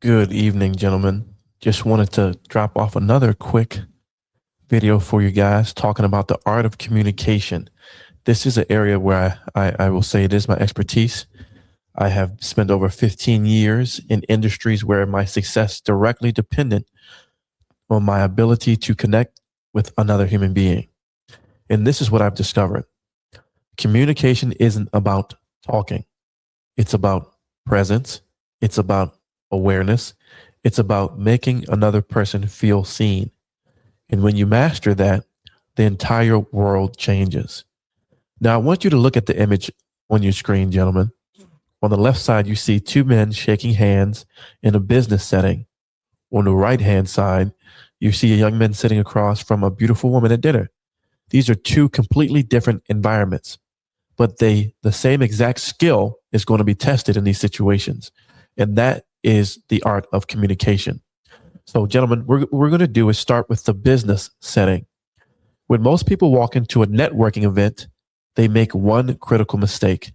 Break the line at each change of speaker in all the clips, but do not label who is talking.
Good evening, gentlemen. Just wanted to drop off another quick video for you guys talking about the art of communication. This is an area where I will say it is my expertise. I have spent over 15 years in industries where my success directly dependent on my ability to connect with another human being. And this is what I've discovered. Communication isn't about talking. It's about presence. It's about awareness. It's about making another person feel seen. And when you master that, the entire world changes. Now, I want you to look at the image on your screen, gentlemen. On the left side, you see two men shaking hands in a business setting. On the right hand side, you see a young man sitting across from a beautiful woman at dinner. These are two completely different environments, but the same exact skill is going to be tested in these situations. And that is the art of communication. So, gentlemen, we're going to do is start with the business setting. When most people walk into a networking event, they make one critical mistake.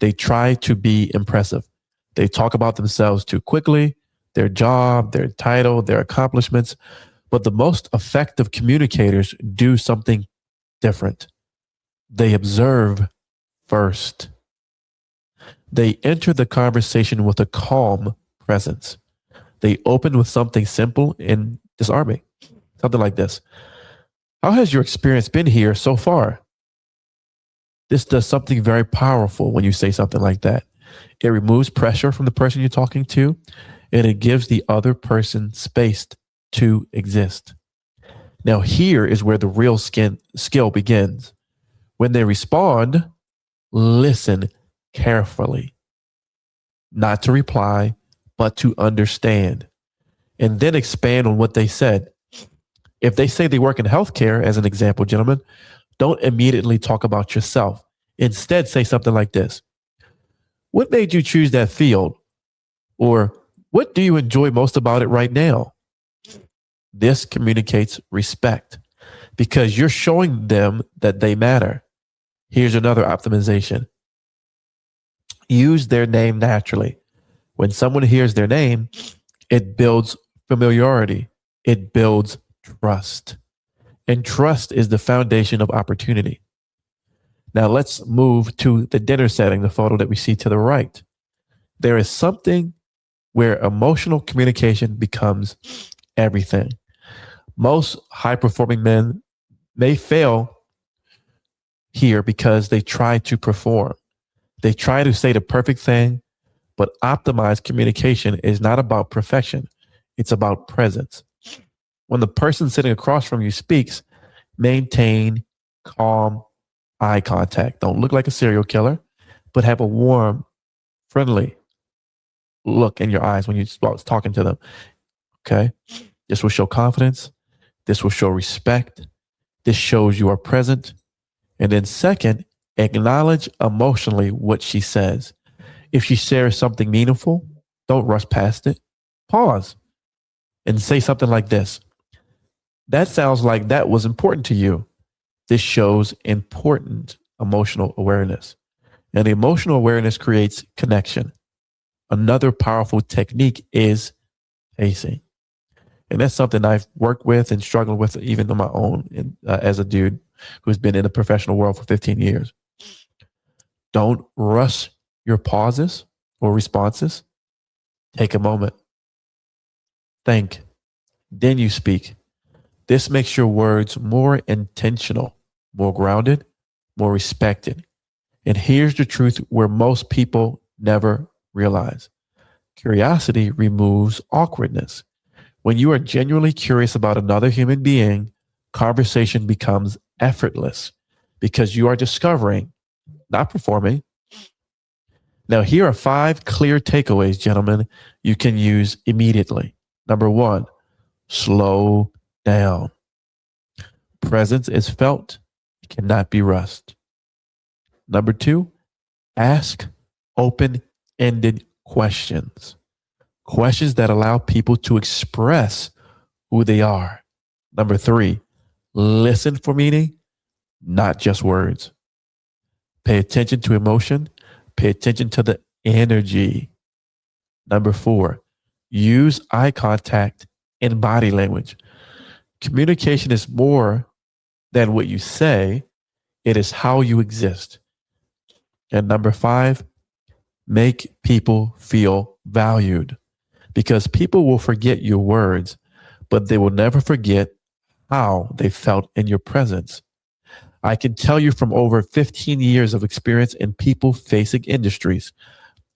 They try to be impressive. They talk about themselves too quickly, their job, their title, their accomplishments. But the most effective communicators do something different. They observe first. They enter the conversation with a calm presence. They open with something simple and disarming, something like this. How has your experience been here so far? This does something very powerful when you say something like that. It removes pressure from the person you're talking to, and it gives the other person space to exist. Now, here is where the real skill begins. When they respond, listen carefully, not to reply, but to understand, and then expand on what they said. If they say they work in healthcare, as an example, gentlemen, don't immediately talk about yourself. Instead, say something like this. What made you choose that field? Or what do you enjoy most about it right now? This communicates respect because you're showing them that they matter. Here's another optimization. Use their name naturally. When someone hears their name, it builds familiarity. It builds trust. And trust is the foundation of opportunity. Now let's move to the dinner setting, the photo that we see to the right. There is something where emotional communication becomes everything. Most high performing men may fail here because they try to perform. They try to say the perfect thing, but optimized communication is not about perfection. It's about presence. When the person sitting across from you speaks, maintain calm eye contact. Don't look like a serial killer, but have a warm, friendly look in your eyes when you're talking to them. Okay. This will show confidence. This will show respect. This shows you are present. And then, second, acknowledge emotionally what she says. If she shares something meaningful, don't rush past it. Pause and say something like this. That sounds like that was important to you. This shows important emotional awareness. And emotional awareness creates connection. Another powerful technique is pacing. And that's something I've worked with and struggled with even on my own as a dude who's been in the professional world for 15 years. Don't rush your pauses or responses. Take a moment. Think. Then you speak. This makes your words more intentional, more grounded, more respected. And here's the truth where most people never realize. Curiosity removes awkwardness. When you are genuinely curious about another human being, conversation becomes effortless because you are discovering, not performing. Now, here are 5 clear takeaways, gentlemen, you can use immediately. Number 1, slow down. Presence is felt, it cannot be rushed. Number 2, ask open-ended questions. Questions that allow people to express who they are. Number 3, listen for meaning, not just words. Pay attention to emotion. Pay attention to the energy. Number 4, use eye contact and body language. Communication is more than what you say, it is how you exist. And number 5, make people feel valued, because people will forget your words, but they will never forget how they felt in your presence. I can tell you from over 15 years of experience in people facing industries,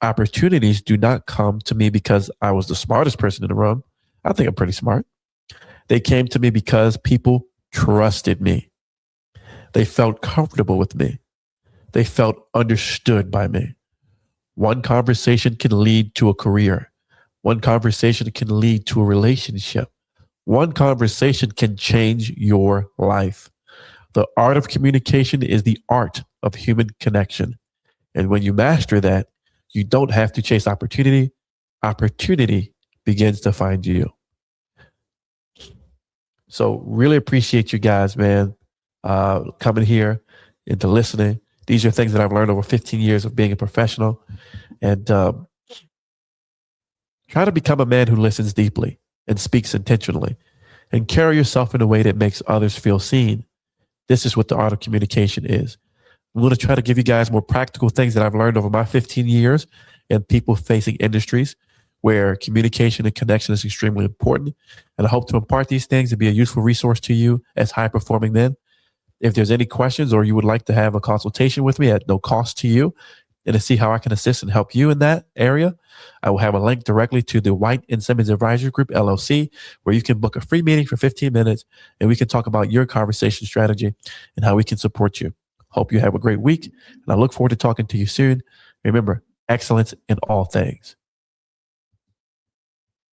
opportunities do not come to me because I was the smartest person in the room. I think I'm pretty smart. They came to me because people trusted me. They felt comfortable with me. They felt understood by me. One conversation can lead to a career. One conversation can lead to a relationship. One conversation can change your life. The art of communication is the art of human connection. And when you master that, you don't have to chase opportunity. Opportunity begins to find you. So really appreciate you guys, man, coming here and to listening. These are things that I've learned over 15 years of being a professional. And try to become a man who listens deeply and speaks intentionally, and carry yourself in a way that makes others feel seen. This is what the art of communication is. I'm going to try to give you guys more practical things that I've learned over my 15 years in people facing industries where communication and connection is extremely important. And I hope to impart these things and be a useful resource to you as high performing men. If there's any questions or you would like to have a consultation with me at no cost to you and to see how I can assist and help you in that area, I will have a link directly to the White and Simmons Advisory Group, LLC, where you can book a free meeting for 15 minutes and we can talk about your conversation strategy and how we can support you. Hope you have a great week, and I look forward to talking to you soon. Remember, excellence in all things.